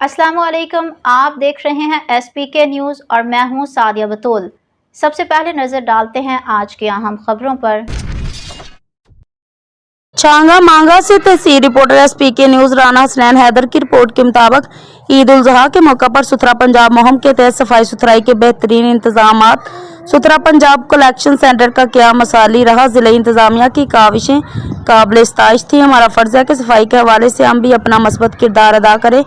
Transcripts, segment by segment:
अस्सलामुअलैकुम, आप देख रहे हैं SPK न्यूज़ और मैं हूं सादिया बतूल। सबसे पहले नजर डालते हैं आज की अहम खबरों पर। छांगा मांगा से तहसील reporter SPK news Rana Hasnain Haider की रिपोर्ट के मुताबिक ईद उल ज़ुहा के मौका पर सुथरा पंजाब मुहिम के तहत सफाई सुथराई के बेहतरीन इंतजामात सुथरा पंजाब कलेक्शन सेंटर का क्या मसाली रहा। जिले इंतजामिया की काविशें काबिल इस्ताइश थी। हमारा फर्ज है कि सफाई के हवाले से हम भी अपना मस्बत किरदार अदा करें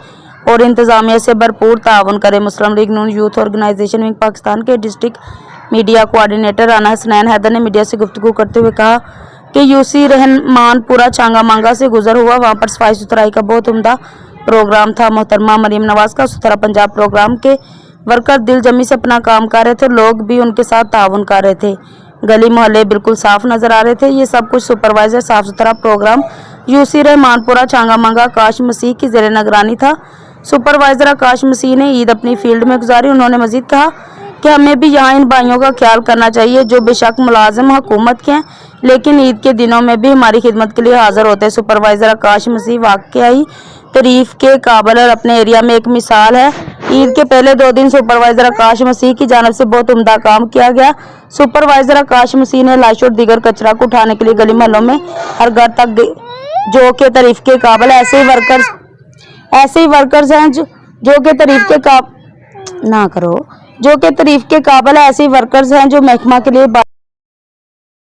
और इंतजामिया से भरपूर ताउन करें। Muslim League Noon youth organization wing Pakistan के district media coordinator Rana Hasnain Haider ने मीडिया से गुफ्तगू करते हुए कहा कि यूसी रहमानपुरा छांगा मांगा से गुजर हुआ, वहाँ पर सफाई सुथराई का बहुत उम्दा प्रोग्राम था। मोहतरमा मरीम नवाज का सुथरा पंजाब प्रोग्राम के वर्कर दिल जमी से अपना काम कर रहे थे, लोग भी उनके साथ ताउन कर रहे थे। गली मोहल्ले बिल्कुल साफ नजर आ रहे थे। ये सब कुछ सुपरवाइजर साफ सुथरा प्रोग्राम यूसी रहमानपुरा छांगा मांगा आकाश मसीह की जेर निगरानी था। सुपरवाइजर आकाश मसीह ने ईद अपनी फील्ड में गुजारी। उन्होंने मजीद कहा कि हमें भी यहाँ इन भाइयों का ख्याल करना चाहिए जो बेशक मुलाजिम हुकूमत के हैं, लेकिन ईद के दिनों में भी हमारी खिदमत के लिए हाजिर होते हैं। सुपरवाइजर आकाश मसीह वाकई तारीफ के काबिल और अपने एरिया में एक मिसाल है। ईद के पहले 2 दिन सुपरवाइजर आकाश मसीह की जानिब से बहुत उम्दा काम किया गया। सुपरवाइजर आकाश मसीह ने लाश और दीगर कचरा को उठाने के लिए गली मोहल्लों में हर घर तक जो कि तारीफ के काबिल ऐसे ही वर्कर्स हैं जो कि तारीफ के काबिल ऐसे ही वर्कर्स हैं जो महकमा के लिए